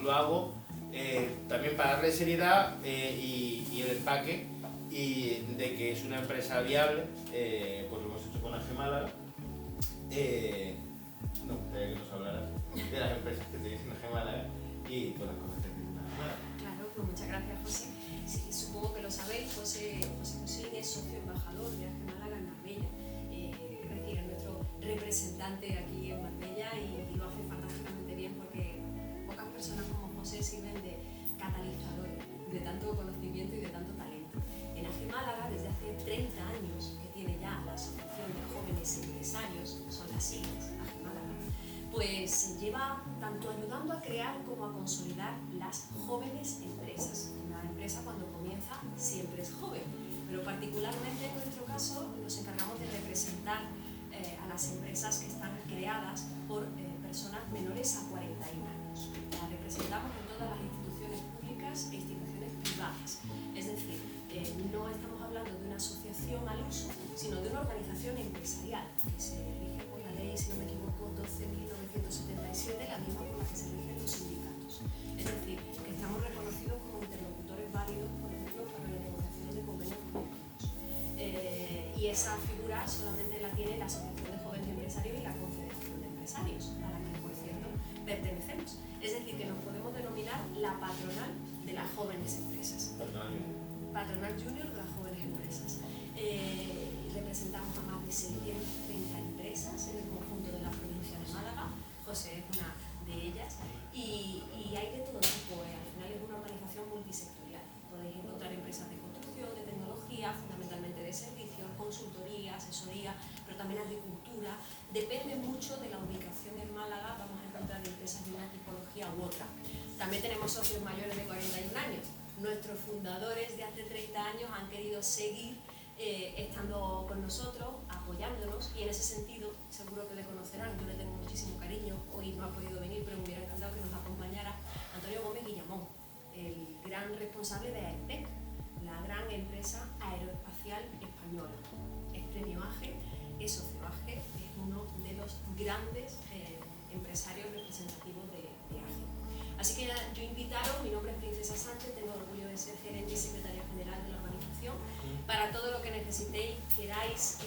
lo hago también para darle seriedad y el empaque y de que es una empresa viable, pues lo hemos hecho con AG Málaga. No, que nos hablarás de las empresas que tenéis en AG Málaga y todas las cosas que tenéis en AG Málaga. Claro, pues muchas gracias, José. Sí, supongo que lo sabéis, José Musín es socio embajador de AG Málaga en Marbella. Es decir, es nuestro representante aquí en Marbella y lo hace fantásticamente bien porque pocas personas como José sirven de catalizadores de tanto conocimiento y de tanto talento. En AG Málaga, desde hace 30 años que tiene ya la Asociación de Jóvenes Empresarios, son las siglas AG Málaga, pues lleva tanto ayudando a crear como a consolidar las jóvenes empresas. Una empresa cuando comienza siempre es joven, pero particularmente en nuestro caso nos encargamos de representar a las empresas que están creadas por personas menores a 41 años. Las representamos en todas las instituciones públicas e instituciones privadas. Es decir, no estamos hablando de una asociación al uso, sino de una organización empresarial que se rige por la ley, si no me equivoco, 12.977, la misma por la que se rigen los sindicatos. Es decir, que estamos reconocidos como interlocutores válidos, por ejemplo, para la negociación de convenios colectivos. Y esa figura solamente la tiene la Asociación de Jóvenes Empresarios y la Confederación de Empresarios, a la que, por cierto, pertenecemos. Es decir, que nos podemos denominar la patronal de las jóvenes empresas. Patronal Junior de las jóvenes empresas. Representamos a más de 630 empresas en el conjunto de la provincia de Málaga. José es una de ellas. Y hay de todo tipo. Al final es una organización multisectorial. Podéis encontrar empresas de construcción, de tecnología, fundamentalmente de servicios, consultoría, asesoría, pero también agricultura. Depende mucho de la ubicación en Málaga. Vamos a encontrar empresas de una tipología u otra. También tenemos socios mayores de 41 años. Nuestros fundadores de hace 30 años han querido seguir estando con nosotros, apoyándonos, y en ese sentido seguro que le conocerán, yo le tengo muchísimo cariño. Hoy no ha podido venir, pero me hubiera encantado que nos acompañara Antonio Gómez Guillamón, el gran responsable de AERTEC, la gran empresa aeroespacial española. Es premio AGE, es socio AGE, es uno de los grandes empresarios representativos de AGE. Así que yo invitaros, mi nombre es Princesa Sánchez, tengo el orgullo de ser gerente y secretaria general de la organización. Para todo lo que necesitéis, queráis,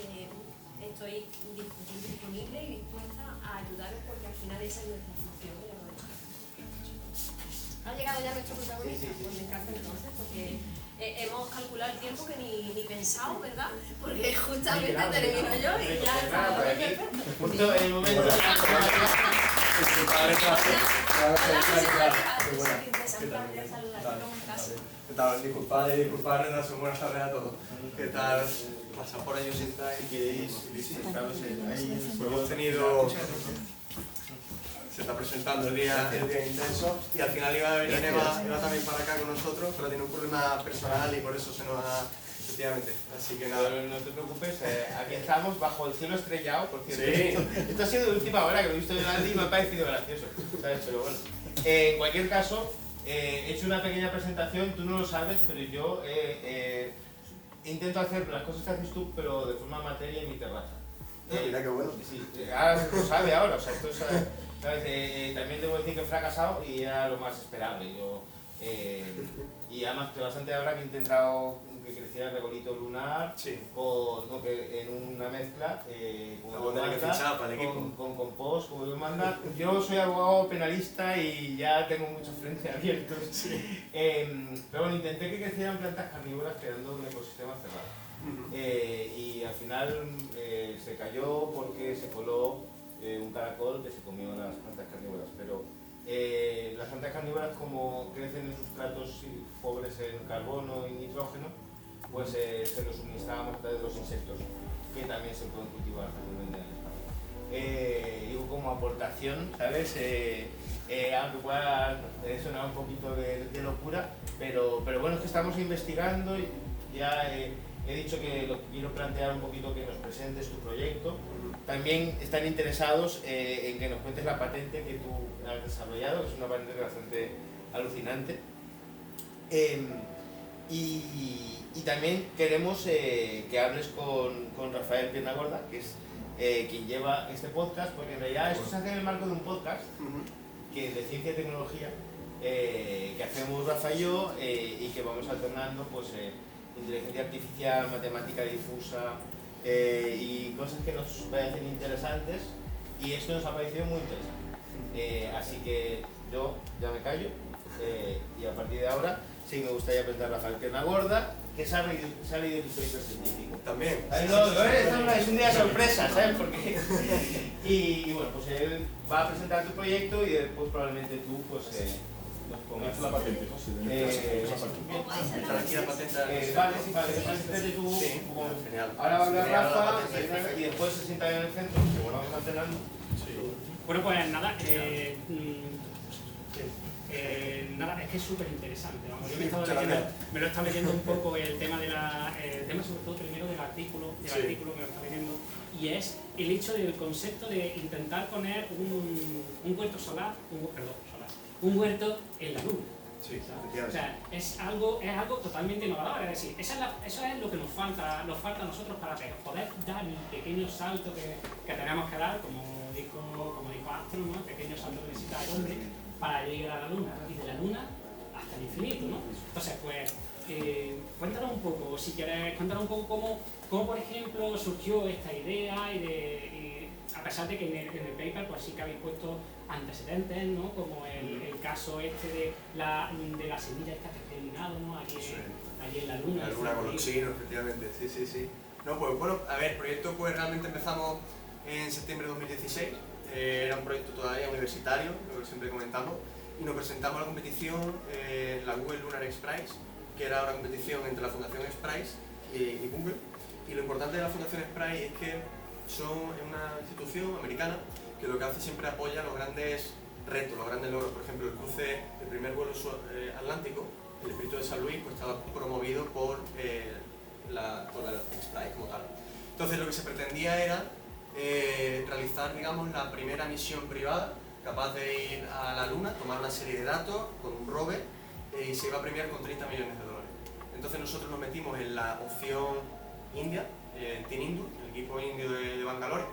estoy disponible y dispuesta a ayudaros porque al final esa es nuestra función. ¿Ha llegado ya nuestro protagonista? Pues me encanta entonces porque hemos calculado el tiempo que ni pensado, ¿verdad? Porque justamente termino yo y ya está. Justo en el momento ¿Qué tal? Disculpad, buenas tardes a todos. ¿Qué tal? Pasad por ellos si queréis. Hemos tenido... Se está presentando el día intenso y al final iba a venir Eva también para acá con nosotros, pero tiene un problema personal y por eso se nos ha... Efectivamente, así que nada. No te preocupes, aquí estamos bajo el cielo estrellado, por cierto. Sí. Esto ha sido de última hora, que lo he visto delante y me ha parecido gracioso, ¿sabes? Pero bueno, en cualquier caso, he hecho una pequeña presentación, tú no lo sabes, pero yo intento hacer las cosas que haces tú, pero de forma materia en mi terraza. Mira qué bueno. Sí, ahora lo sabe ahora, o sea, esto es, ¿sabes? También debo decir que he fracasado y era lo más esperable. Y además que bastante ahora que he intentado que creciera el regolito lunar, sí, en una mezcla con compost, como Dios manda. Yo soy abogado penalista y ya tengo muchos frentes abiertos. Sí. Pero bueno, intenté que crecieran plantas carnívoras creando un ecosistema cerrado. Y al final se cayó porque se coló un caracol que se comió las plantas carnívoras. Pero las plantas carnívoras, como crecen en sustratos pobres en carbono y nitrógeno, pues se los suministrábamos a través de los insectos, que también se pueden cultivar fácilmente en el espacio. Digo como aportación, ¿sabes? Aunque pueda sonar un poquito de locura, pero bueno, es que estamos investigando y ya he dicho que lo quiero plantear un poquito, que nos presentes tu proyecto. También están interesados en que nos cuentes la patente que tú has desarrollado, que es una patente bastante alucinante. Y también queremos que hables con Rafael Piernagorda, que es quien lleva este podcast, porque en realidad esto se hace en el marco de un podcast que de ciencia y tecnología, que hacemos Rafa y yo y que vamos alternando pues, inteligencia artificial, matemática difusa y cosas que nos parecen interesantes, y esto nos ha parecido muy interesante. Así que yo ya me callo y a partir de ahora sí me gustaría presentar a Rafael Pierna Gorda, que se ha leído el paper científico. También. Es un día de sorpresa, ¿sabes? Porque y bueno, pues él va a presentar tu proyecto y después probablemente tú pues nos pongas la patente. Aquí la patente. Vale, sí, vale, preséntate tú. Sí, genial. Ahora va a hablar Rafa y después se sienta en el centro, que bueno, vamos alternando. Bueno, pues nada, nada, es que es súper interesante. Yo me lo está leyendo un poco el tema sobre todo primero del artículo me lo está leyendo, y es el hecho del concepto de intentar poner un huerto solar, un huerto en la luna. Sí, o sea, es algo totalmente innovador, es decir, eso es lo que nos falta a nosotros para poder dar el pequeño salto que tenemos que dar, como dijo Astro, ¿no? El pequeño salto que necesita el hombre para llegar a la luna, y de la luna hasta el infinito, ¿no? Entonces, pues, cuéntanos un poco, si quieres, cómo por ejemplo surgió esta idea y a pesar de que en el paper pues sí que habéis puesto antecedentes, ¿no? Como el caso este de la semilla esta que está eliminado, ¿no? Allí en la luna. La luna con los chinos, efectivamente, sí. No, pues bueno, a ver, el proyecto pues realmente empezamos en septiembre de 2016, era un proyecto todavía universitario, lo que siempre comentamos, y nos presentamos a la competición en la Google Lunar X Prize, que era una competición entre la Fundación X Prize y Google. Y lo importante de la Fundación X Prize es que es una institución americana que lo que hace siempre apoya los grandes retos, los grandes logros. Por ejemplo, el primer vuelo atlántico, el Espíritu de San Luis, pues estaba promovido por la X Prize como tal. Entonces lo que se pretendía era realizar, digamos, la primera misión privada capaz de ir a la Luna, tomar una serie de datos con un rover y se iba a premiar con 30 millones de dólares. Entonces nosotros nos metimos en la opción India, Team Indu, el equipo indio de Bangalore,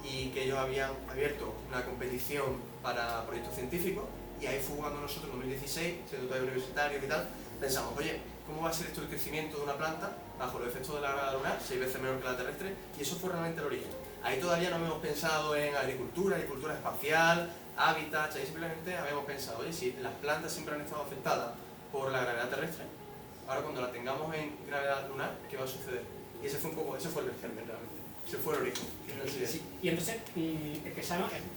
y que ellos habían abierto una competición para proyectos científicos, y ahí fue cuando nosotros en 2016, siendo todavía universitarios y tal, pensamos, oye, ¿cómo va a ser esto el crecimiento de una planta bajo los efectos de la gravedad lunar, 6 veces menor que la terrestre? Y eso fue realmente el origen. Ahí todavía no habíamos pensado en agricultura espacial, hábitats, ahí simplemente habíamos pensado, oye, si las plantas siempre han estado afectadas por la gravedad terrestre, ahora cuando la tengamos en gravedad lunar, ¿qué va a suceder? Y ese fue el germen realmente, ese fue el origen. Sí. Y entonces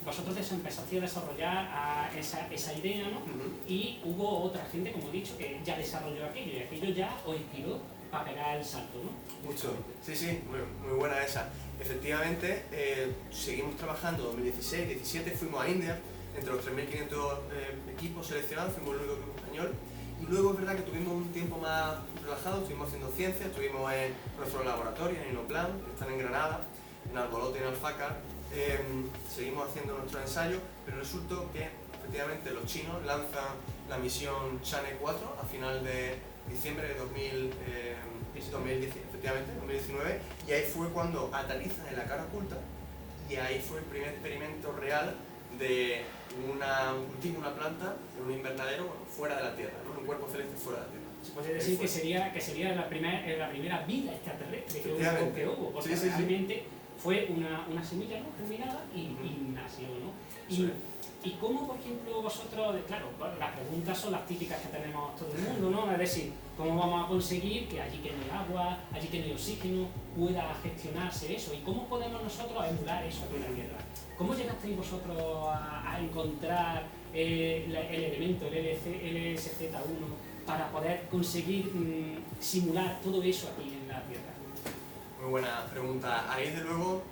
vosotros empezasteis a desarrollar esa idea, ¿no? Y hubo otra gente, como he dicho, que ya desarrolló aquello, y aquello ya os inspiró para pegar el salto, ¿no? Mucho, sí, muy buena esa. Efectivamente, seguimos trabajando en 2016-17, fuimos a India, entre los 3.500 equipos seleccionados, fuimos el único equipo español, y luego es verdad que tuvimos un tiempo más relajado, estuvimos haciendo ciencia, estuvimos en nuestros laboratorios, en Inoplan, que están en Granada, en Albolote y en Alfacar, seguimos haciendo nuestros ensayos, pero resultó que efectivamente los chinos lanzan la misión Chang'e 4 a final de diciembre de 2019, y ahí fue cuando aterrizan en la cara oculta, y ahí fue el primer experimento real de un cultivo, una planta en un invernadero fuera de la Tierra, ¿no? Un cuerpo celeste fuera de la Tierra. Se puede decir que sería la primera vida extraterrestre que hubo, porque sí. realmente fue una semilla, ¿no? Germinada y nació, ¿no? ¿Y cómo, por ejemplo, vosotros, claro, las preguntas son las típicas que tenemos todo el mundo, ¿no? Es decir, ¿cómo vamos a conseguir que allí que no hay agua, allí que no hay oxígeno, pueda gestionarse eso? ¿Y cómo podemos nosotros emular eso aquí en la Tierra? ¿Cómo llegasteis vosotros a encontrar el elemento, el LSZ1, para poder conseguir simular todo eso aquí en la Tierra? Muy buena pregunta. Ahí, desde luego,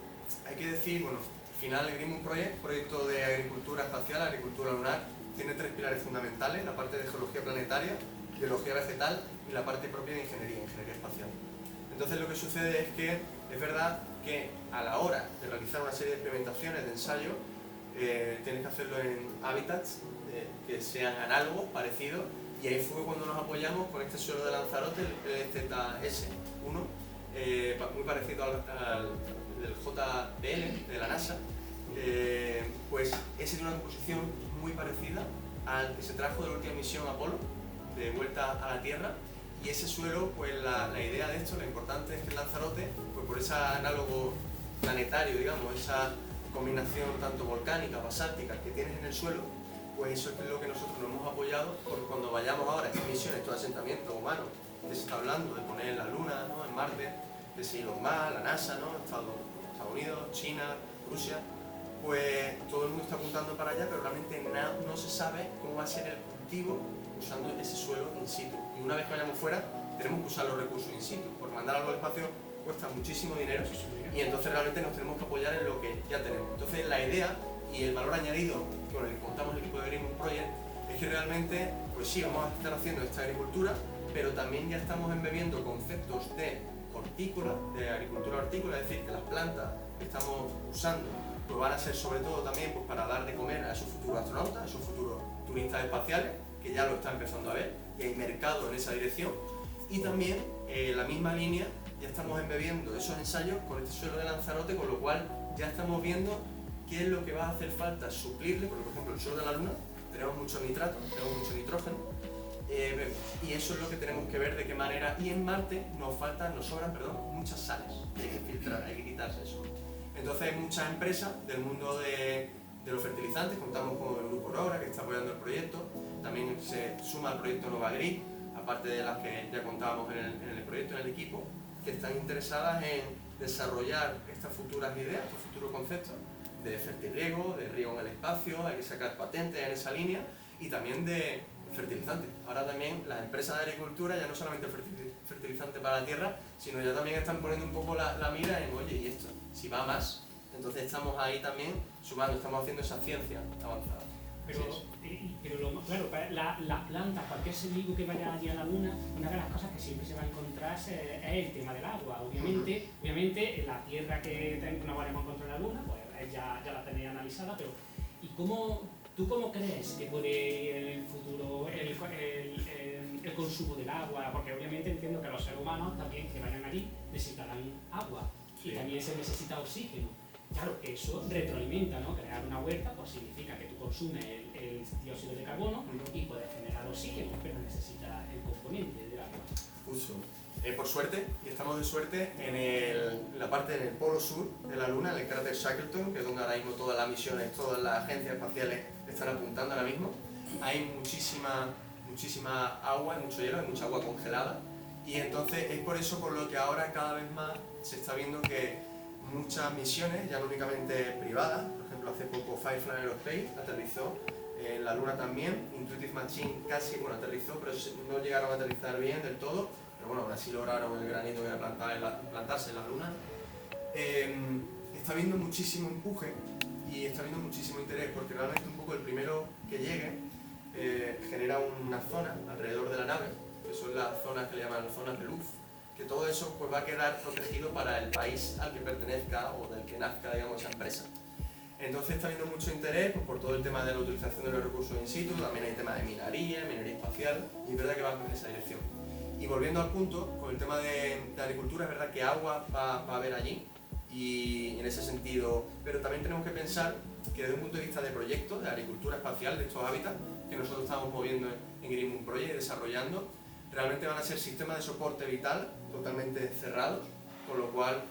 hay que decir, bueno, al final el Green Moon Project, proyecto de agricultura espacial, agricultura lunar, tiene 3 pilares fundamentales: la parte de geología planetaria, biología vegetal y la parte propia de ingeniería espacial. Entonces lo que sucede es que es verdad que a la hora de realizar una serie de experimentaciones, de ensayo, tienes que hacerlo en hábitats que sean análogos, parecidos, y ahí fue cuando nos apoyamos con este suelo de Lanzarote, el ZS-1, muy parecido al del JPL de la NASA. Pues ese tiene una composición muy parecida al que se trajo de la última misión Apolo, de vuelta a la Tierra, y ese suelo, pues la idea de esto, lo importante es que el Lanzarote, pues por ese análogo planetario, digamos, esa combinación tanto volcánica, basáltica que tienes en el suelo, pues eso es lo que nosotros nos hemos apoyado, porque cuando vayamos ahora a estas misiones, estos asentamientos humanos, que se está hablando de poner en la Luna, ¿no?, en Marte, de si Elon Musk, la NASA, ¿no?, Estados Unidos, China, Rusia, pues todo el mundo está apuntando para allá, pero realmente no se sabe cómo va a ser el cultivo usando ese suelo in situ. Y una vez que vayamos fuera, tenemos que usar los recursos in situ, porque mandar algo al espacio cuesta muchísimo dinero, y entonces realmente nos tenemos que apoyar en lo que ya tenemos. Entonces la idea y el valor añadido con el que contamos el equipo de Green Moon Project es que realmente, pues sí, vamos a estar haciendo esta agricultura, pero también ya estamos embebiendo conceptos de hortícola, de agricultura hortícola, es decir, que las plantas que estamos usando pues van a ser sobre todo también pues, para dar de comer a esos futuros astronautas, a esos futuros turistas espaciales, que ya lo están empezando a ver, y hay mercado en esa dirección, y también en la misma línea ya estamos embebiendo esos ensayos con este suelo de Lanzarote, con lo cual ya estamos viendo qué es lo que va a hacer falta suplirle, porque por ejemplo el suelo de la Luna tenemos mucho nitrato, tenemos mucho nitrógeno, y eso es lo que tenemos que ver de qué manera, y en Marte nos sobran muchas sales, y hay que filtrar, hay que quitarse eso. Entonces hay muchas empresas del mundo de los fertilizantes, contamos con el Grupo Aurora que está apoyando el proyecto, también se suma al proyecto Novagri, aparte de las que ya contábamos en el proyecto, en el equipo, que están interesadas en desarrollar estas futuras ideas, estos futuros conceptos de fertirriego, de riego en el espacio, hay que sacar patentes en esa línea, y también de fertilizantes. Ahora también las empresas de agricultura, ya no solamente el fertilizante para la tierra, sino ya también están poniendo un poco la mira en, oye, ¿y esto? Si va más. Entonces estamos ahí también sumando, estamos haciendo esa ciencia avanzada. Claro, las plantas, cualquier ser vivo que vaya allí a la Luna, una de las cosas que siempre se va a encontrar es el tema del agua. Obviamente la tierra que no vayamos a encontrar en la Luna, pues ya la tenéis analizada, pero ¿y tú cómo crees que puede ir en el futuro el consumo del agua? Porque obviamente entiendo que los seres humanos también que vayan allí necesitarán agua, y también se necesita oxígeno. Claro, eso retroalimenta, ¿no? Crear una huerta pues significa que tú consumes el dióxido de carbono y puedes generar oxígeno, pero necesitas el componente del agua. Justo. Por suerte, y estamos de suerte, en la parte del polo sur de la Luna, en el cráter Shackleton, que es donde ahora mismo todas las misiones, todas las agencias espaciales están apuntando ahora mismo, hay muchísima agua, hay mucho hielo, hay mucha agua congelada, y entonces es por eso por lo que ahora cada vez más se está viendo que muchas misiones, ya no únicamente privadas, por ejemplo hace poco Firefly Aerospace aterrizó en la Luna también, Intuitive Machine casi, aterrizó, pero no llegaron a aterrizar bien del todo, pero bueno, aún así lograron el granito que era plantarse en la Luna. Está habiendo muchísimo empuje y está habiendo muchísimo interés, porque realmente un poco el primero que llegue genera una zona alrededor de la nave, que son las zonas que le llaman zonas de luz, que todo eso pues va a quedar protegido para el país al que pertenezca o del que nazca, digamos, esa empresa. Entonces está habiendo mucho interés pues, por todo el tema de la utilización de los recursos in situ, también hay tema de minería espacial, y es verdad que va en esa dirección. Y volviendo al punto, con el tema de agricultura, es verdad que agua va a haber allí, y en ese sentido, pero también tenemos que pensar que desde un punto de vista de proyectos, de agricultura espacial, de estos hábitats, que nosotros estamos moviendo en Green Moon Project, desarrollando, realmente van a ser sistemas de soporte vital totalmente cerrados, con lo cual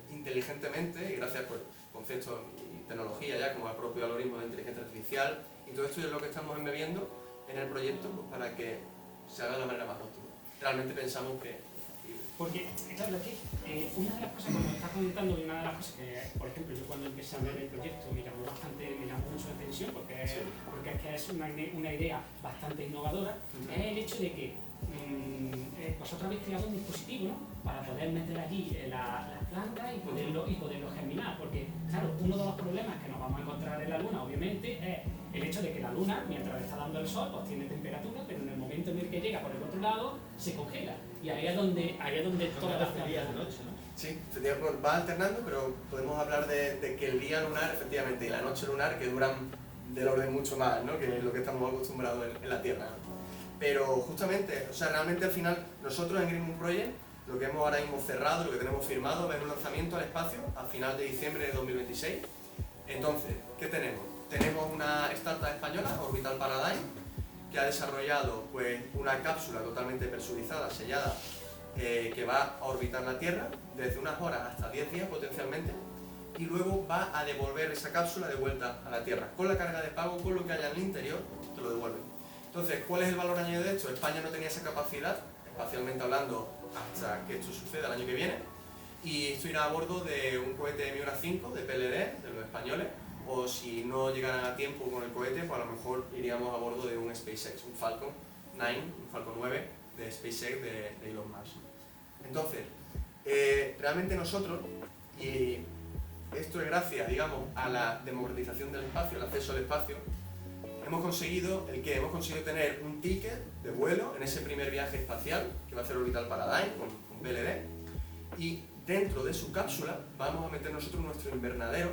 inteligentemente, y gracias por conceptos y tecnología ya como el propio algoritmo de inteligencia artificial, y todo esto es lo que estamos embebiendo en el proyecto pues, para que se haga de la manera más óptima. Realmente pensamos que... Porque, claro, aquí, una de las cosas, como estás comentando, una de las cosas que, por ejemplo, yo cuando empecé a ver el proyecto me llamó mucho la atención, porque es que es una idea bastante innovadora, es el hecho de que vosotros habéis creado un dispositivo, ¿no?, para poder meter allí las plantas y poderlo germinar, porque, claro, uno de los problemas que nos vamos a encontrar en la Luna, obviamente, es el hecho de que la Luna, mientras le está dando el sol, pues tiene temperatura, pero en el momento en el que llega por el otro lado, se congela. Y ahí es donde todas las días de noche, ¿no? Sí, va alternando, pero podemos hablar de que el día lunar, efectivamente, y la noche lunar, que duran del orden mucho más, ¿no?, que lo que estamos acostumbrados en la Tierra, ¿no? Pero justamente, o sea, realmente al final, nosotros en Green Moon Project, lo que hemos ahora mismo cerrado, lo que tenemos firmado, es un lanzamiento al espacio a final de diciembre de 2026. Entonces, ¿qué tenemos? tenemos una startup española, Orbital Paradigm, que ha desarrollado pues, una cápsula totalmente presurizada, sellada, que va a orbitar la Tierra desde unas horas hasta 10 días potencialmente, y luego va a devolver esa cápsula de vuelta a la Tierra. Con la carga de pago, con lo que haya en el interior, te lo devuelven. Entonces, ¿cuál es el valor añadido de esto? España no tenía esa capacidad, espacialmente hablando, hasta que esto suceda el año que viene, y esto irá a bordo de un cohete Miura 5 de PLD, de los españoles, o si no llegaran a tiempo con el cohete, pues a lo mejor iríamos a bordo de un SpaceX, un Falcon 9, un Falcon 9 de SpaceX de Elon Musk. Entonces, realmente nosotros, y esto es gracias, digamos, a la democratización del espacio, el acceso al espacio, hemos conseguido tener un ticket de vuelo en ese primer viaje espacial que va a hacer Orbital Paradigm con PLD, y dentro de su cápsula vamos a meter nosotros nuestro invernadero,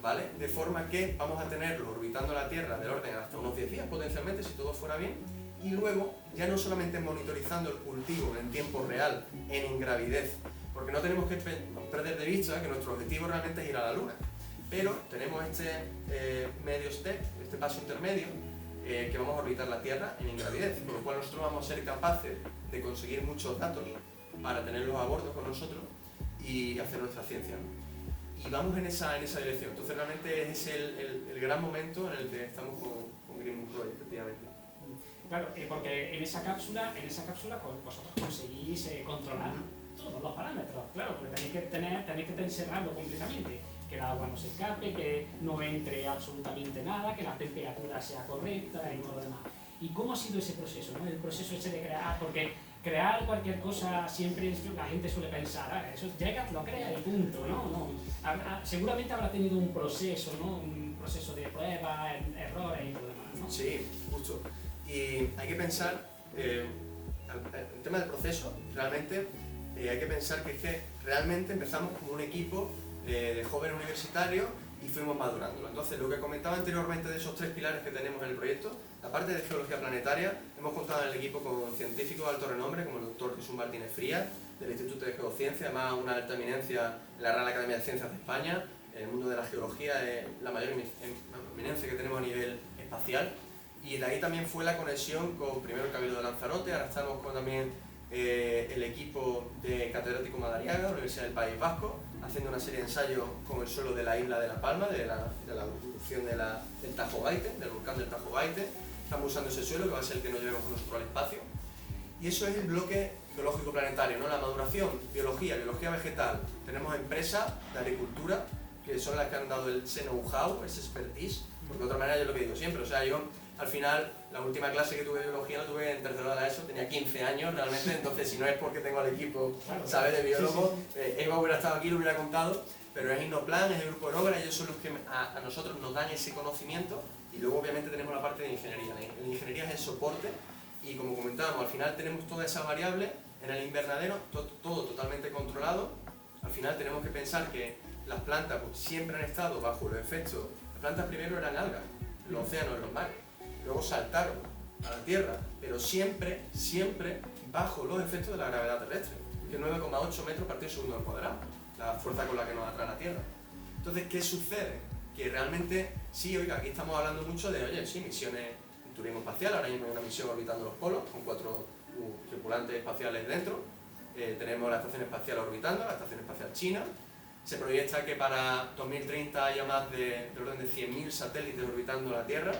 ¿vale? De forma que vamos a tenerlo orbitando la Tierra del orden hasta unos 10 días potencialmente, si todo fuera bien, y luego ya no solamente monitorizando el cultivo en tiempo real, en ingravidez, porque no tenemos que perder de vista que nuestro objetivo realmente es ir a la Luna, pero tenemos este medio step, este paso intermedio, que vamos a orbitar la Tierra en ingravidez, con lo cual nosotros vamos a ser capaces de conseguir muchos datos para tenerlos a bordo con nosotros y hacer nuestra ciencia, ¿no? Y vamos en esa dirección. Entonces realmente es el gran momento en el que estamos con Green Moon Project, efectivamente. Claro, porque en esa cápsula pues, vosotros conseguís controlar todos los parámetros, claro, porque tenéis que encerrarlo completamente, que el agua no se escape, que no entre absolutamente nada, que la temperatura sea correcta y todo lo demás. ¿Y cómo ha sido ese proceso, ¿no? El proceso ese de crear, porque crear cualquier cosa siempre la gente suele pensar, eso llega, lo crea y punto, ¿no? Seguramente habrá tenido un proceso, ¿no? Un proceso de pruebas, errores y todo lo demás, ¿no? Sí, justo. Y hay que pensar, el tema del proceso, realmente hay que pensar que es que realmente empezamos como un equipo de jóvenes universitarios y fuimos madurándolo. Entonces, lo que comentaba anteriormente de esos 3 pilares que tenemos en el proyecto, la parte de geología planetaria, hemos contado en el equipo con científicos de alto renombre, como el doctor Jesús Martínez Frías, del Instituto de Geociencia, además una alta eminencia en la Real Academia de Ciencias de España. En el mundo de la geología es la mayor eminencia que tenemos a nivel espacial. Y de ahí también fue la conexión con primero el Cabildo de Lanzarote, ahora estamos con también el equipo de catedrático Madariaga, de la Universidad del País Vasco, haciendo una serie de ensayos con el suelo de la isla de La Palma, de la erupción del Tajo Baite, del volcán del Tajo Baite. Estamos usando ese suelo que va a ser el que nos llevemos con nosotros al espacio. Y eso es el bloque geológico planetario, ¿no? La maduración, biología vegetal. Tenemos empresas de agricultura que son las que han dado ese know-how, ese expertise, porque de otra manera yo lo que digo siempre, o sea, yo al final, la última clase que tuve de biología la tuve en tercero de la ESO, tenía 15 años realmente, entonces si no es porque tengo al equipo, ¿sabes?, de biólogo, Eva hubiera estado aquí, lo hubiera contado, pero es Innoplan, es el grupo de obra, ellos son los que a nosotros nos dan ese conocimiento, y luego obviamente tenemos la parte de ingeniería. La ingeniería es el soporte, y como comentábamos, al final tenemos todas esas variables en el invernadero, todo totalmente controlado. Al final tenemos que pensar que las plantas pues, siempre han estado bajo los efectos. Las plantas primero eran algas, en los océanos, en los mares, luego saltaron a la Tierra, pero siempre bajo los efectos de la gravedad terrestre, que es 9,8 metros partido segundo al cuadrado, la fuerza con la que nos atrae la Tierra. Entonces, ¿qué sucede? Que realmente, sí, oiga, aquí estamos hablando mucho de, oye, sí, misiones en turismo espacial, ahora mismo hay una misión orbitando los polos, con 4 tripulantes espaciales dentro, tenemos la Estación Espacial orbitando, la Estación Espacial China. Se proyecta que para 2030 haya más del orden de 100.000 satélites orbitando la Tierra.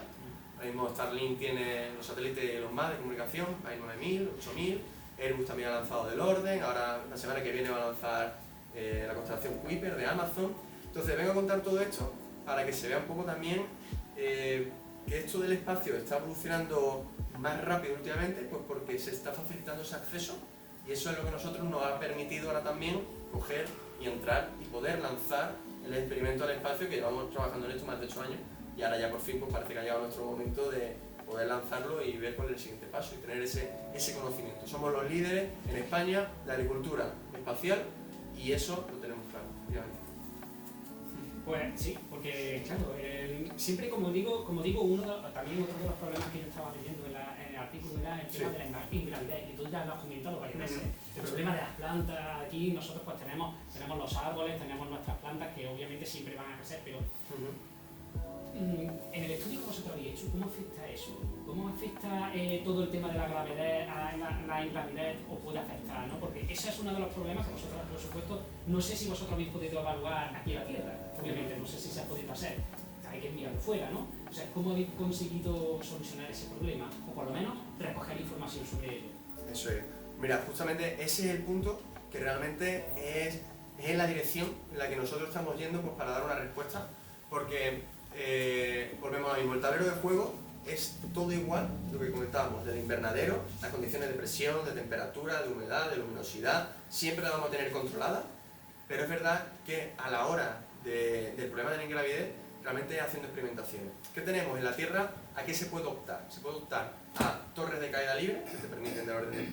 Ahora mismo Starlink tiene los satélites los más de comunicación, hay 9.000, 8.000. Airbus también ha lanzado del orden, ahora la semana que viene va a lanzar la constelación Kuiper de Amazon. Entonces vengo a contar todo esto para que se vea un poco también que esto del espacio está evolucionando más rápido últimamente, pues porque se está facilitando ese acceso, y eso es lo que nosotros nos ha permitido ahora también coger y entrar y poder lanzar el experimento al espacio, que llevamos trabajando en esto más de 8 años, y ahora ya por fin pues parece que ha llegado nuestro momento de poder lanzarlo y ver cuál es el siguiente paso y tener ese conocimiento. Somos los líderes en España de agricultura espacial, y eso lo tenemos claro, obviamente. Pues sí, porque claro, siempre como digo también otro de los problemas que yo estaba leyendo en el artículo era el tema de la ingravidez, y tú ya lo has comentado varias veces. El problema de las plantas, aquí nosotros pues tenemos los árboles, tenemos nuestras plantas que obviamente siempre van a crecer, pero En el estudio que vosotros habéis hecho, ¿cómo afecta eso? ¿Cómo afecta todo el tema de la gravedad a la ingravidez o puede afectar? ¿No? Porque ese es uno de los problemas que vosotros, por supuesto, no sé si vosotros habéis podido evaluar aquí en la Tierra. Obviamente, no sé si se ha podido hacer. Hay que enviarlo fuera, ¿no? O sea, ¿cómo habéis conseguido solucionar ese problema? O por lo menos recoger información sobre ello. Eso es. Mira, justamente ese es el punto que realmente es en la dirección en la que nosotros estamos yendo pues, para dar una respuesta, porque volvemos a lo mismo, el tablero de juego es todo igual, lo que comentábamos, del invernadero, las condiciones de presión, de temperatura, de humedad, de luminosidad, siempre la vamos a tener controlada, pero es verdad que a la hora del problema de la ingravidez, realmente haciendo experimentaciones. ¿Qué tenemos en la Tierra? ¿A qué se puede optar? Se puede optar a torres de caída libre, que te permiten de orden de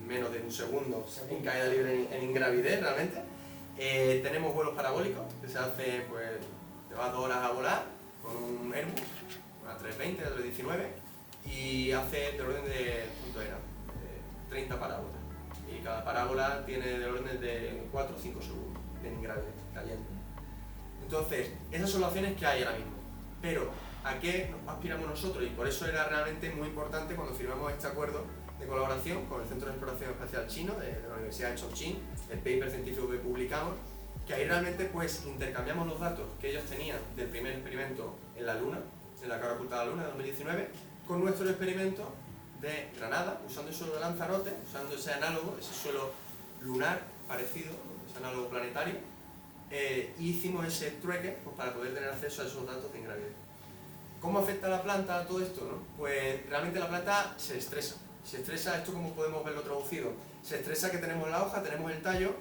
menos de un segundo en caída libre en ingravidez realmente. Tenemos vuelos parabólicos, que se hace, pues, te vas 2 horas a volar con un Airbus, una 320, una 319, y hace del orden de, ¿cuánto era? 30 parábolas. Y cada parábola tiene del orden de 4 o 5 segundos en ingravidez, cayendo. Entonces, esas son las opciones que hay ahora mismo. Pero, ¿a qué aspiramos nosotros? Y por eso era realmente muy importante cuando firmamos este acuerdo de colaboración con el Centro de Exploración Espacial Chino de la Universidad de Chongqing, el paper científico que publicamos, que ahí realmente pues intercambiamos los datos que ellos tenían del primer experimento en la Luna, en la cara oculta de la Luna de 2019, con nuestro experimento de Granada, usando el suelo de Lanzarote, usando ese análogo, ese suelo lunar parecido, ese análogo planetario, y hicimos ese trueque pues, para poder tener acceso a esos datos de ingravidez. ¿Cómo afecta a la planta a todo esto? ¿No? Pues realmente la planta se estresa. Se estresa, esto como podemos verlo traducido, se estresa que tenemos la hoja, tenemos el tallo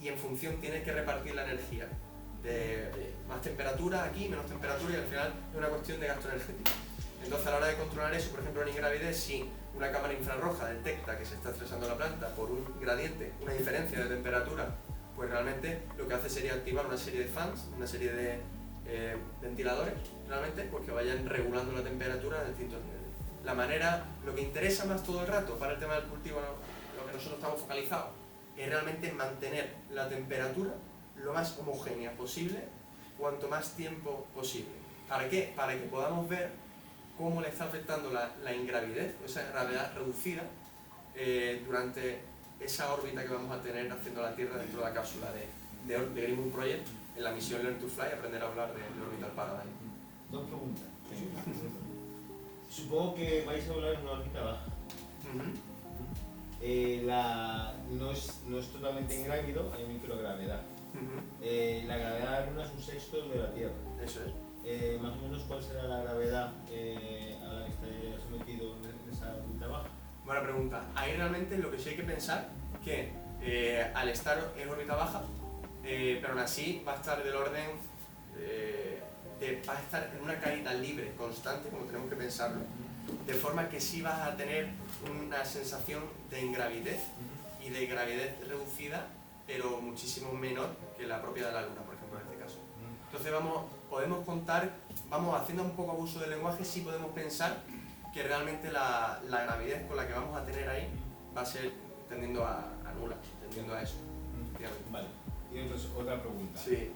y en función tienes que repartir la energía. De más temperatura aquí, menos temperatura y al final es una cuestión de gasto energético. Entonces a la hora de controlar eso, por ejemplo en ingravidez, si una cámara infrarroja detecta que se está estresando la planta por un gradiente, una diferencia de temperatura, pues realmente lo que hace sería activar una serie de fans, una serie de ventiladores, realmente, pues que vayan regulando la temperatura de distintos niveles. La manera, lo que interesa más todo el rato para el tema del cultivo, lo que nosotros estamos focalizados, es realmente mantener la temperatura lo más homogénea posible, cuanto más tiempo posible. ¿Para qué? Para que podamos ver cómo le está afectando la ingravidez, esa gravedad reducida, durante esa órbita que vamos a tener haciendo la Tierra dentro de la cápsula de Green Moon Project, en la misión Learn to Fly, aprender a hablar de Orbital Paradigm. 2 preguntas. Supongo que vais a volar en una órbita baja. No es totalmente ingrávido, hay microgravedad. La gravedad de la Luna es un sexto de la Tierra. Eso es. Más o menos, ¿cuál será la gravedad a la que esté sometido en esa órbita baja? Buena pregunta. Ahí realmente lo que sí hay que pensar que al estar en órbita baja, pero aún así va a estar del orden va a estar en una caída libre constante, como tenemos que pensarlo, de forma que sí vas a tener una sensación de ingravidez y de gravidez reducida, pero muchísimo menor que la propia de la Luna, por ejemplo, en este caso. Entonces podemos contar, vamos haciendo un poco abuso del lenguaje, sí podemos pensar que realmente la gravidez con la que vamos a tener ahí va a ser tendiendo a nula, tendiendo a eso. Vale. Y otra pregunta. Sí.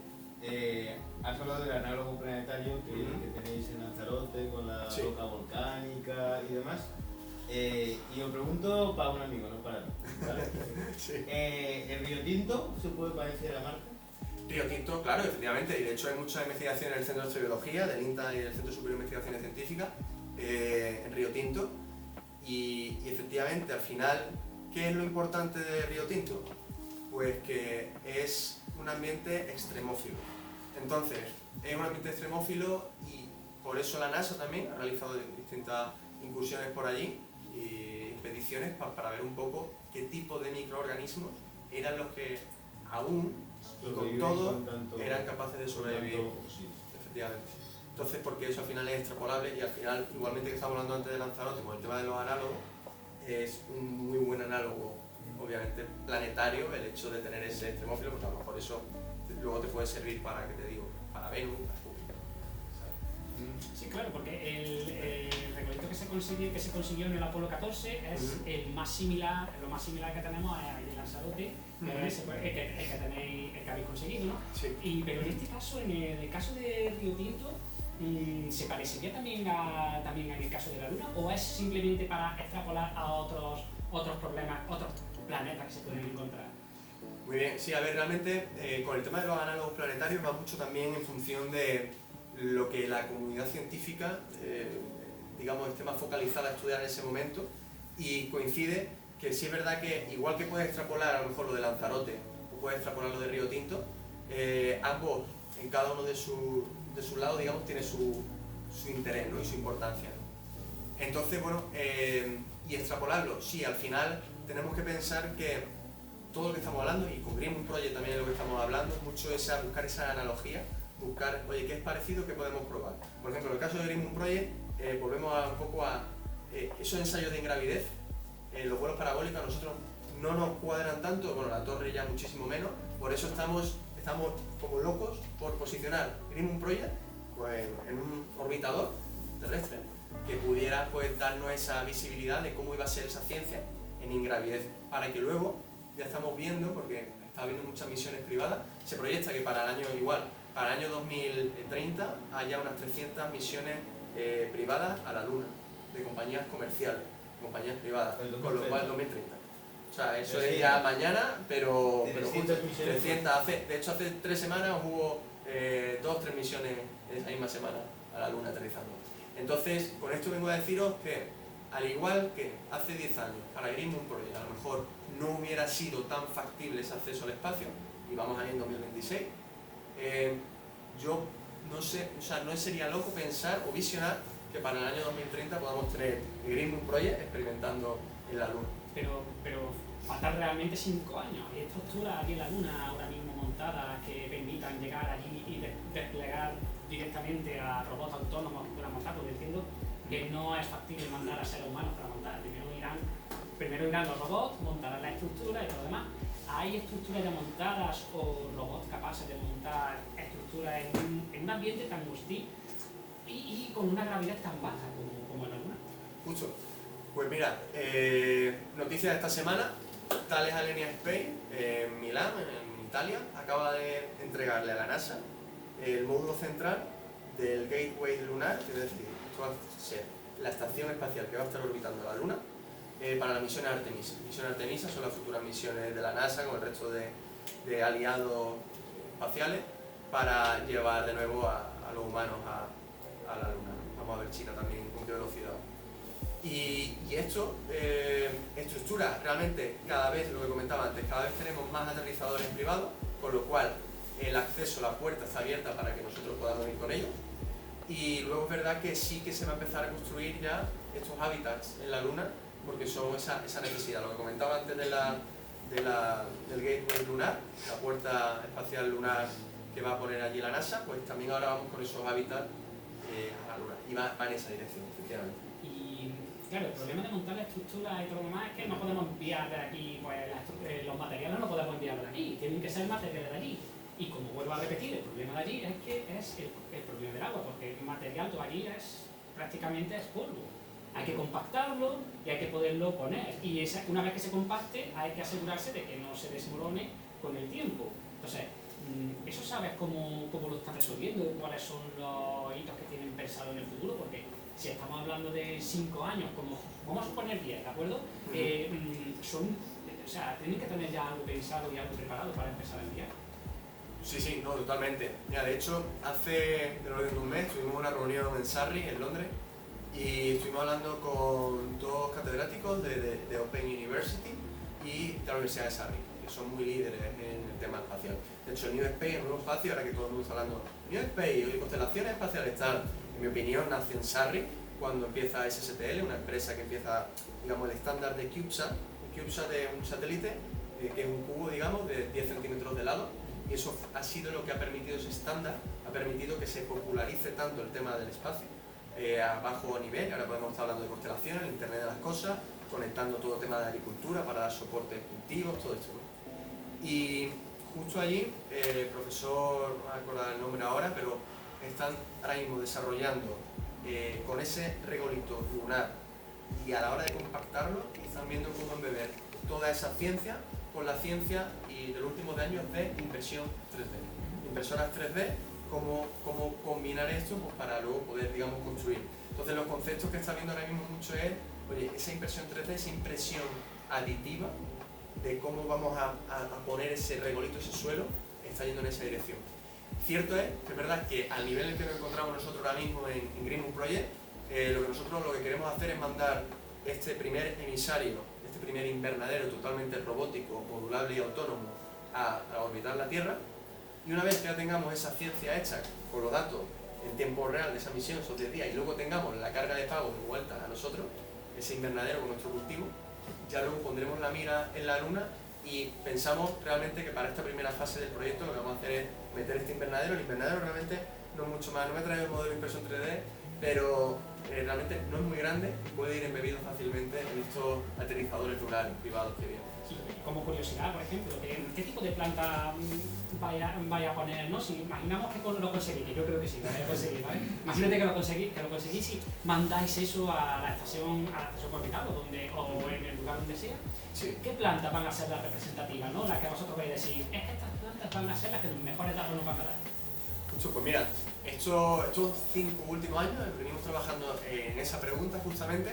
Has hablado del análogo planetario que tenéis en Lanzarote con la roca volcánica y demás. Y os pregunto para un amigo, no para mí. ¿Vale? Sí. ¿El Río Tinto se puede parecer a Marte? Río Tinto, claro, efectivamente, y de hecho hay mucha investigación en el Centro de Astrobiología, del INTA y del Centro Superior de Investigaciones Científicas, en Río Tinto, y efectivamente, al final, ¿qué es lo importante de Río Tinto? Pues que es un ambiente extremófilo. Entonces, es un ambiente extremófilo y por eso la NASA también ha realizado distintas incursiones por allí y expediciones para ver un poco qué tipo de microorganismos eran los que aún y con todo eran capaces de sobrevivir. Efectivamente. Entonces, porque eso al final es extrapolable y al final, igualmente que estábamos hablando antes de Lanzarote, con el tema de los análogos, es un muy buen análogo, obviamente planetario, el hecho de tener ese extremófilo, porque a lo mejor eso luego te puede servir para, ¿qué te digo?, para Venus, para Júpiter. Sí, claro, porque el recorrido que se consiguió en el Apolo 14 es lo más similar que tenemos ahí en Lanzarote, el que habéis conseguido, ¿no? Sí. Pero en este caso, en el caso de Río Tinto, ¿se parecería también en el caso de la Luna o es simplemente para extrapolar a otros problemas, otros planetas que se pueden encontrar? Muy bien, sí, a ver, realmente con el tema de los análogos planetarios va mucho también en función de lo que la comunidad científica, digamos, esté más focalizada a estudiar en ese momento, y coincide que sí es verdad que igual que puedes extrapolar a lo mejor lo de Lanzarote o puedes extrapolar lo de Río Tinto, ambos en cada uno de sus lados, digamos, tiene su interés, ¿no? Y su importancia, ¿no? Entonces, bueno, y extrapolarlo, sí, al final tenemos que pensar que todo lo que estamos hablando, y con Green Moon Project también es lo que estamos hablando, mucho es a buscar esa analogía, buscar, oye, ¿qué es parecido? ¿Qué podemos probar? Por ejemplo, en el caso de Green Moon Project, volvemos un poco a esos ensayos de ingravidez. Los vuelos parabólicos a nosotros no nos cuadran tanto, bueno, la torre ya muchísimo menos, por eso estamos como locos por posicionar Green Moon Project pues, en un orbitador terrestre que pudiera pues, darnos esa visibilidad de cómo iba a ser esa ciencia en ingravidez, para que luego, ya estamos viendo, porque está habiendo muchas misiones privadas, se proyecta que para el año 2030 haya unas 300 misiones privadas a la Luna, de compañías comerciales, compañías privadas, con lo cual 2030. O sea, eso es ya mañana, pero 300, de hecho hace 3 semanas hubo 2 o 3 misiones esa misma semana a la Luna aterrizando. Entonces, con esto vengo a deciros que, al igual que hace 10 años, para Green Moon Project a lo mejor no hubiera sido tan factible ese acceso al espacio, y vamos ahí en 2026, yo no sé, o sea, no sería loco pensar o visionar que para el año 2030 podamos tener Green Moon Project experimentando en la Luna. Pero faltan realmente 5 años. Hay estructuras aquí en la Luna ahora mismo montadas que permitan llegar allí y desplegar directamente a robots autónomos para montar, porque entiendo que no es factible mandar a seres humanos para montar. Primero irán los robots, montarán la estructura y todo lo demás. ¿Hay estructuras ya montadas o robots capaces de montar estructuras en un ambiente tan hostil y con una gravedad tan baja como en la Luna? Justo. Pues mira, noticias de esta semana, Thales Alenia Space, en Milán, en Italia, acaba de entregarle a la NASA el módulo central del Gateway lunar, que es decir, esto va a ser la estación espacial que va a estar orbitando la Luna, para la misión Artemisa. La misión Artemisa son las futuras misiones de la NASA con el resto de aliados espaciales para llevar de nuevo a los humanos a la Luna. Vamos a ver China también con qué velocidad. Y esto estructura realmente cada vez, lo que comentaba antes, cada vez tenemos más aterrizadores privados, con lo cual el acceso, la puerta está abierta para que nosotros podamos ir con ellos. Y luego es verdad que sí que se va a empezar a construir ya estos hábitats en la Luna, porque son esa necesidad. Lo que comentaba antes del Gateway lunar, la puerta espacial lunar que va a poner allí la NASA, pues también ahora vamos con esos hábitats a la Luna. Y va en esa dirección, efectivamente. Claro, el problema de montar la estructura y todo lo demás es que no podemos enviar de aquí, pues los materiales no podemos enviar de aquí, tienen que ser materiales de allí. Y como vuelvo a repetir, el problema de allí es que es el problema del agua, porque el material de allí prácticamente es polvo. Hay que compactarlo y hay que poderlo poner. Y una vez que se compacte, hay que asegurarse de que no se desmorone con el tiempo. Entonces, ¿eso sabes cómo lo están resolviendo? ¿Cuáles son los hitos que tienen pensado en el futuro? Porque si estamos hablando de 5 años, como vamos a suponer 10, ¿de acuerdo? O sea, tienen que tener ya algo pensado y algo preparado para empezar a enviar. Sí, no, totalmente. Mira, de hecho, hace del orden de un mes tuvimos una reunión en Surrey, en Londres, y estuvimos hablando con 2 catedráticos de Open University y de la Universidad de Surrey, que son muy líderes en el tema espacial. De hecho, el New Space, el nuevo espacio, ahora que todo el mundo está hablando New Space y constelaciones espaciales, tal, en mi opinión, nace en Surrey cuando empieza SSTL, una empresa que empieza, digamos, el estándar de CubeSat. El CubeSat es un satélite que es un cubo, digamos, de 10 centímetros de lado, y eso ha sido lo que ha permitido ese estándar, ha permitido que se popularice tanto el tema del espacio a bajo nivel. Ahora podemos estar hablando de constelaciones, el Internet de las cosas, conectando todo el tema de agricultura para dar soporte cultivos, todo esto, ¿no? Y justo allí, el profesor, no me acuerdo el nombre ahora, pero están ahora mismo desarrollando con ese regolito lunar, y a la hora de compactarlo están viendo cómo embeber toda esa ciencia con la ciencia y de los últimos años de impresión 3D. Impresoras 3D cómo combinar esto pues, para luego poder, digamos, construir. Entonces los conceptos que está viendo ahora mismo mucho es, oye, esa impresión 3D, esa impresión aditiva de cómo vamos a poner ese regolito, ese suelo, está yendo en esa dirección. Cierto es que es verdad que al nivel en que nos encontramos nosotros ahora mismo en Greenwood Project, lo que queremos hacer es mandar este primer emisario, este primer invernadero totalmente robótico, modulable y autónomo a orbitar la Tierra, y una vez que ya tengamos esa ciencia hecha con los datos en tiempo real de esa misión, esos 10 días, y luego tengamos la carga de pago de vuelta a nosotros, ese invernadero con nuestro cultivo, ya luego pondremos la mira en la Luna y pensamos realmente que para esta primera fase del proyecto lo que vamos a hacer es meter este invernadero. El invernadero realmente no es mucho más, no me trae el modelo de impresión 3D, pero realmente no es muy grande y puede ir embebido fácilmente en estos aterrizadores lunares privados que vienen. Sí, como curiosidad, por ejemplo, ¿qué tipo de planta vaya a poner? ¿No? Si imaginamos que lo conseguís, que yo creo que sí, lo vais a conseguir, ¿vale? Imagínate que lo conseguís y mandáis eso a la estación orbital o en el lugar donde sea. Sí. ¿Qué plantas van a ser las representativas, ¿no? Las que vosotros vais a decir, es que estas plantas van a ser las que los mejores datos nos van a dar. Pues mira, estos 5 últimos años venimos trabajando en esa pregunta justamente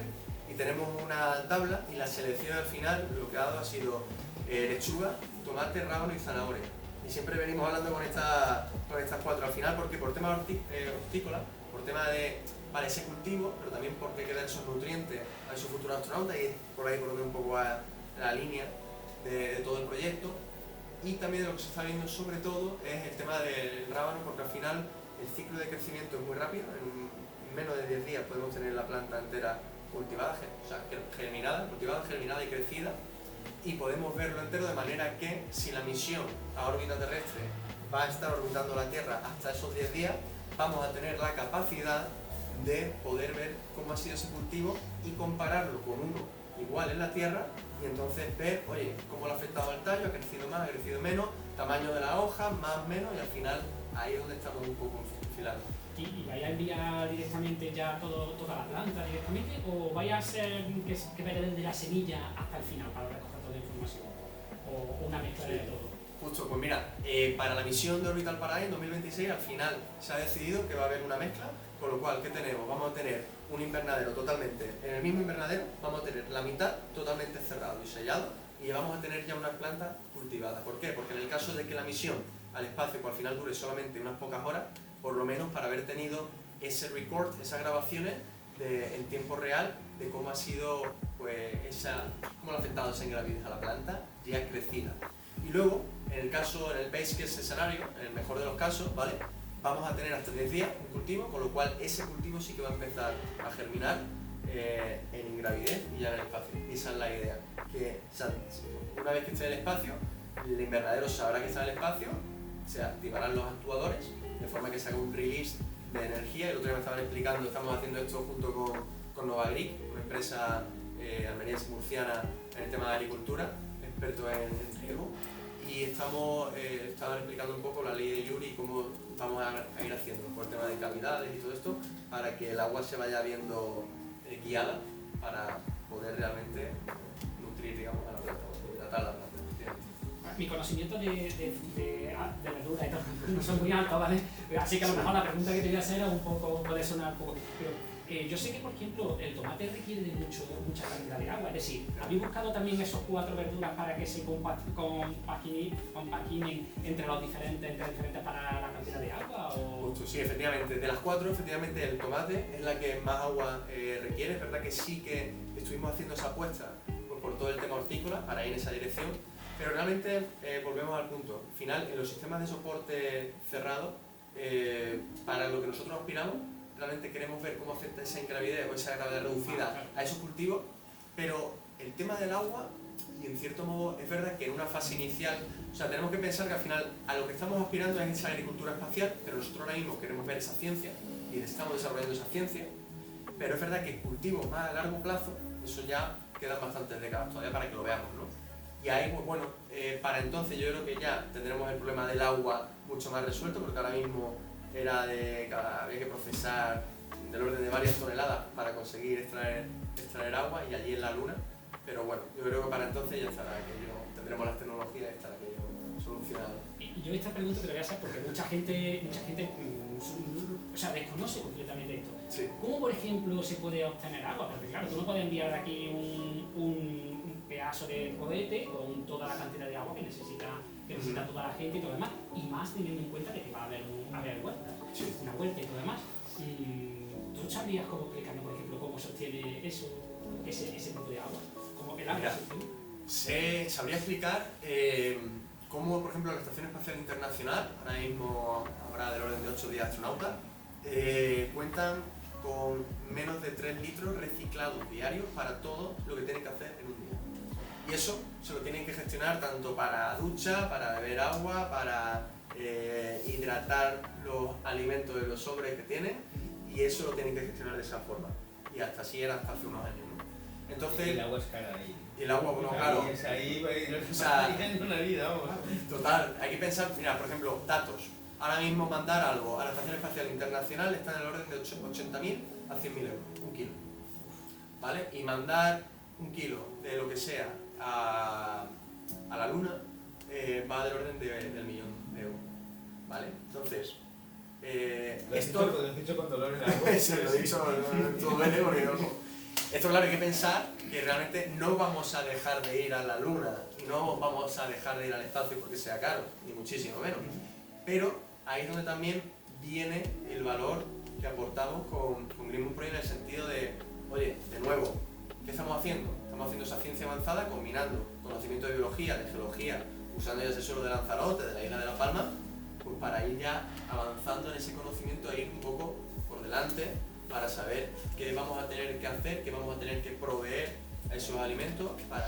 y tenemos una tabla y la selección al final lo que ha dado ha sido lechuga, tomate, rábano y zanahoria. Y siempre venimos hablando con estas 4 al final porque por tema hortícola, por tema de ese cultivo, pero también porque quedan esos nutrientes a esos futuros astronautas y es por ahí por donde un poco va la línea de todo el proyecto. Y también lo que se está viendo sobre todo es el tema del rábano, porque al final el ciclo de crecimiento es muy rápido, en menos de 10 días podemos tener la planta entera cultivada, o sea, cultivada, germinada y crecida, y podemos verlo entero de manera que si la misión a órbita terrestre va a estar orbitando la Tierra hasta esos 10 días, vamos a tener la capacidad de poder ver cómo ha sido ese cultivo y compararlo con uno igual en la Tierra y entonces ver, oye, cómo le ha afectado al tallo, ha crecido más, ha crecido menos, tamaño de la hoja, más, menos, y al final ahí es donde estamos un poco enfilando. ¿Y vais a enviar directamente ya toda la planta directamente o vais a hacer que vaya desde la semilla hasta el final para recoger toda la información? ¿O una mezcla de todo? Justo, pues mira, para la misión de Orbital Paradigm en 2026 al final se ha decidido que va a haber una mezcla, con lo cual, ¿qué tenemos? Vamos a tener un invernadero totalmente, en el mismo invernadero vamos a tener la mitad totalmente cerrado y sellado y vamos a tener ya unas plantas cultivadas. ¿Por qué? Porque en el caso de que la misión al espacio pues, al final dure solamente unas pocas horas, por lo menos para haber tenido ese record, esas grabaciones en tiempo real de cómo ha sido, pues, cómo le ha afectado esa ingravidez a la planta ya crecida. Y luego, en el base case escenario, en el mejor de los casos, ¿vale? Vamos a tener hasta 10 días un cultivo, con lo cual ese cultivo sí que va a empezar a germinar en ingravidez y ya en el espacio. Y esa es la idea, que una vez que esté en el espacio, el invernadero sabrá que está en el espacio, se activarán los actuadores, de forma que se haga un release de energía. El otro día me estaban explicando, estamos haciendo esto junto con Novagric, una empresa almeriense murciana en el tema de agricultura, experto en riego, y estaban explicando un poco la ley de Joule y cómo vamos a ir haciendo por el tema de cavidades y todo esto, para que el agua se vaya viendo guiada para poder realmente nutrir, digamos, a la planta, hidratar la planta. Mi conocimiento de verdura y todo no son muy altos, ¿vale? Así que a lo mejor la pregunta que te voy a hacer puede sonar un poco... Pero yo sé que, por ejemplo, el tomate requiere de mucha cantidad de agua, es decir, ¿habéis buscado también esos 4 verduras para que se compaginen entre los diferentes para la cantidad de agua? ¿O? Justo, sí, efectivamente. De las 4, efectivamente, el tomate es la que más agua requiere. Es verdad que sí que estuvimos haciendo esa apuesta por todo el tema hortícola para ir en esa dirección, pero realmente volvemos al punto final. En los sistemas de soporte cerrado, para lo que nosotros aspiramos, realmente queremos ver cómo afecta esa ingravidez o esa gravedad reducida a esos cultivos, pero el tema del agua, y en cierto modo es verdad que en una fase inicial, o sea, tenemos que pensar que al final a lo que estamos aspirando es esa agricultura espacial, pero nosotros ahora mismo queremos ver esa ciencia y estamos desarrollando esa ciencia, pero es verdad que cultivos más a largo plazo, eso ya quedan bastantes décadas todavía para que lo veamos, ¿no? Y ahí, pues bueno, para entonces yo creo que ya tendremos el problema del agua mucho más resuelto, porque ahora mismo había que procesar del orden de varias toneladas para conseguir extraer agua y allí en la Luna, pero bueno, yo creo que para entonces ya estará aquello, tendremos las tecnologías y estará aquello solucionado. Y yo esta pregunta te la voy a hacer porque mucha gente o sea, desconoce completamente esto. Sí. ¿Cómo, por ejemplo, se puede obtener agua? Porque claro, tú no puedes enviar de aquí un pedazo de cohete con toda la cantidad de agua que necesita toda la gente y todo lo demás, y más teniendo en cuenta de que va a haber huertas, una huerta y todo lo demás. ¿Tú sabrías cómo explicarnos, por ejemplo, cómo se obtiene ese tipo de agua? ¿Cómo el agua se obtiene? Sabría explicar cómo, por ejemplo, la Estación Espacial Internacional, ahora mismo habrá del orden de 8 o 10 astronautas, cuentan con menos de 3 litros reciclados diarios para todo lo que tienen que hacer en un día. Y eso se lo tienen que gestionar tanto para ducha, para beber agua, para hidratar los alimentos de los sobres que tienen, y eso lo tienen que gestionar de esa forma. Y hasta así era hasta hace unos años, ¿no? Entonces, y el agua es cara ahí. Y el agua, bueno, claro. Es ahí, o sea, en una vida, vamos. Total, hay que pensar, mira, por ejemplo, datos. Ahora mismo mandar algo a la Estación Espacial Internacional está en el orden de 80.000 a 100.000 euros, un kilo. ¿Vale? Y mandar un kilo de lo que sea a la Luna va del orden del millón de euros. ¿Vale? Entonces, Lo has dicho con dolor en la voz. Sí, lo he dicho, todo duele porque no. Esto, claro, hay que pensar que realmente no vamos a dejar de ir a la Luna y no vamos a dejar de ir al espacio porque sea caro, ni muchísimo menos. Pero ahí es donde también viene el valor que aportamos con Green Moon Project, en el sentido de, oye, de nuevo, ¿qué estamos haciendo? Estamos haciendo esa ciencia avanzada combinando conocimiento de biología, de geología, usando ya ese suelo de Lanzarote, de la isla de La Palma, pues para ir ya avanzando en ese conocimiento e ir un poco por delante para saber qué vamos a tener que hacer, qué vamos a tener que proveer a esos alimentos para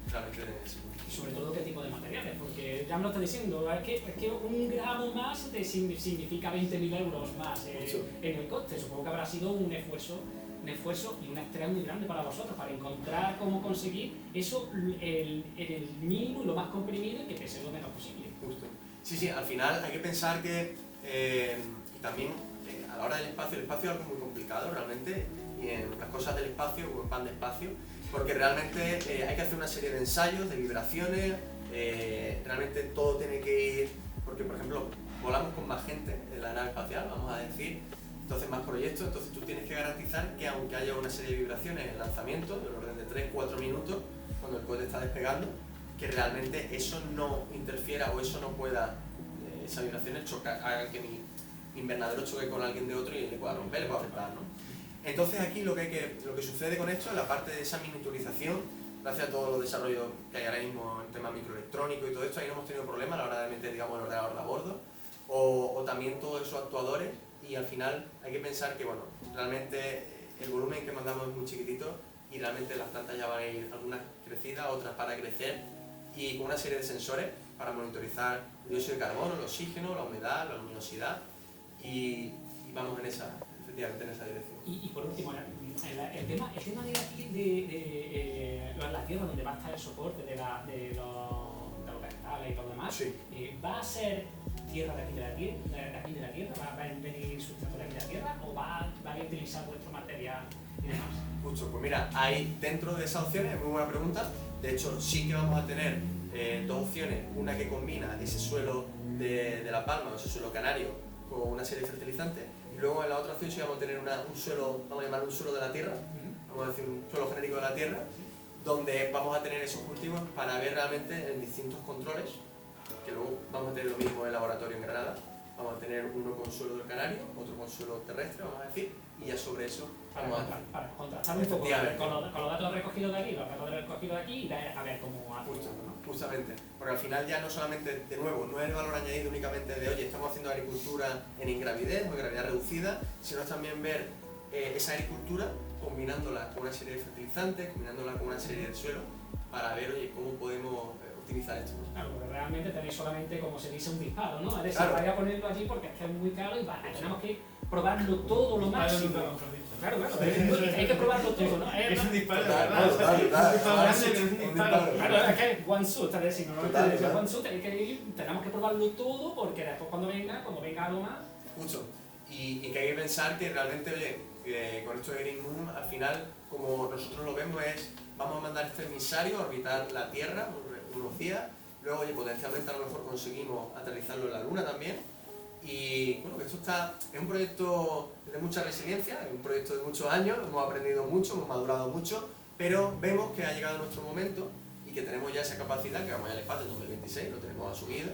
realmente tener ese. Y sobre todo qué tipo de materiales, porque ya me lo está diciendo, es que un gramo más te significa 20.000 euros más en el coste. Supongo que habrá sido un esfuerzo y un estrés muy grande para vosotros, para encontrar cómo conseguir eso en el mínimo y lo más comprimido y que pese lo menos posible. Justo. Sí, al final hay que pensar que, y también a la hora del espacio, el espacio es algo muy complicado realmente, y en las cosas del espacio van despacio, porque realmente hay que hacer una serie de ensayos, de vibraciones, realmente todo tiene que ir, porque por ejemplo volamos con más gente en la nave espacial, vamos a decir, entonces más proyectos, entonces tú tienes que garantizar que aunque haya una serie de vibraciones en el lanzamiento, del orden de 3-4 minutos, cuando el cohete está despegando, que realmente eso no interfiera o eso no pueda, esas vibraciones hagan que mi invernadero choque con alguien de otro y le pueda romper, le pueda afectar, ¿no? Entonces aquí lo que sucede con esto, la parte de esa miniaturización, gracias a todos los desarrollos que hay ahora mismo en tema microelectrónico y todo esto, ahí no hemos tenido problemas a la hora de meter, digamos, el ordenador a bordo, o también todos esos actuadores, y al final hay que pensar que, bueno, realmente el volumen que mandamos es muy chiquitito y realmente las plantas ya van a ir algunas crecidas, otras para crecer, y con una serie de sensores para monitorizar el dióxido de carbono, el oxígeno, la humedad, la luminosidad, y vamos efectivamente en esa dirección. Y por último, el tema de la tierra donde va a estar el soporte de los vegetales y todo lo demás, sí. ¿Va a ser tierra de aquí de la tierra? ¿Va a venir sustrato de aquí de la tierra? ¿O va a utilizar vuestro material y demás? Justo, pues mira, hay dentro de esas opciones, muy buena pregunta, de hecho sí que vamos a tener dos opciones, una que combina ese suelo de La Palma, o ese suelo canario, con una serie de fertilizantes, y luego en la otra opción sí vamos a tener un suelo, vamos a llamar un suelo de la tierra, vamos a decir un suelo genérico de la tierra, donde vamos a tener esos cultivos para ver realmente en distintos controles, que luego vamos a tener lo mismo en el laboratorio en Granada, vamos a tener uno con suelo del canario, otro con suelo terrestre, vamos a decir, y ya sobre eso vamos para contrastar un poco con los datos recogidos de aquí, los datos recogidos de aquí, y a ver cómo ajusta, ¿no? Justamente, porque al final ya no solamente, de nuevo, no es el valor añadido únicamente de, oye, estamos haciendo agricultura en ingravidez o en gravidad reducida, sino también ver esa agricultura combinándola con una serie de fertilizantes, combinándola con una serie de suelo, para ver, oye, cómo podemos optimizar esto. Claro, porque realmente tenéis solamente, como se dice, un disparo, ¿no? Es decir, Claro. Vaya a ponerlo allí porque es que es muy caro y tenemos que probarlo todo lo máximo. Claro, hay que probarlo todo, ¿no? Es un disparo de Total, verdad. total. Es un disparo grande, pero es un disparo. Claro, es que one shot, es decir, normalmente Total. one shot tenemos que probarlo todo porque después cuando venga algo más. Mucho. Y que hay que pensar que realmente, oye, con esto de Green Moon, al final, como nosotros lo vemos, vamos a mandar este emisario a orbitar la Tierra unos días, luego, oye, potencialmente a lo mejor conseguimos aterrizarlo en la Luna también. Y bueno, que esto es un proyecto de mucha resiliencia, es un proyecto de muchos años, hemos aprendido mucho, hemos madurado mucho, pero vemos que ha llegado nuestro momento y que tenemos ya esa capacidad, que vamos ya al espacio en 2026, lo tenemos asumido,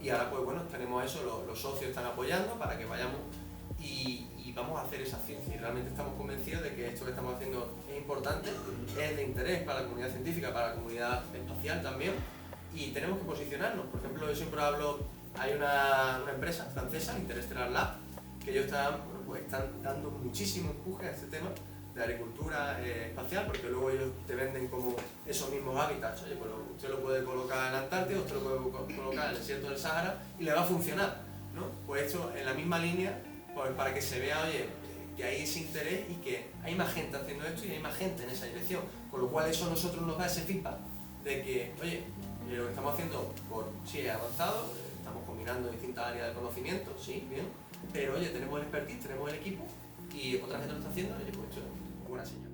y ahora pues bueno, tenemos eso, los socios están apoyando para que vayamos y vamos a hacer esa ciencia, y realmente estamos convencidos de que esto que estamos haciendo es importante, es de interés para la comunidad científica, para la comunidad espacial también, y tenemos que posicionarnos. Por ejemplo, yo siempre hablo, hay una empresa francesa, Interstellar Lab, que ellos están dando muchísimo empuje a este tema de agricultura espacial, porque luego ellos te venden como esos mismos hábitats. Oye, pues usted lo puede colocar en la Antártida, usted lo puede colocar en el desierto del Sahara y le va a funcionar, ¿no? Pues esto en la misma línea, pues para que se vea, oye, que hay ese interés y que hay más gente haciendo esto y hay más gente en esa dirección, con lo cual eso a nosotros nos da ese feedback de que, oye, lo que estamos haciendo, sí, es avanzado, estamos combinando distintas áreas de conocimiento, sí, bien, pero oye, tenemos el expertise, tenemos el equipo y otra gente lo está haciendo, oye, pues esto es buena señal.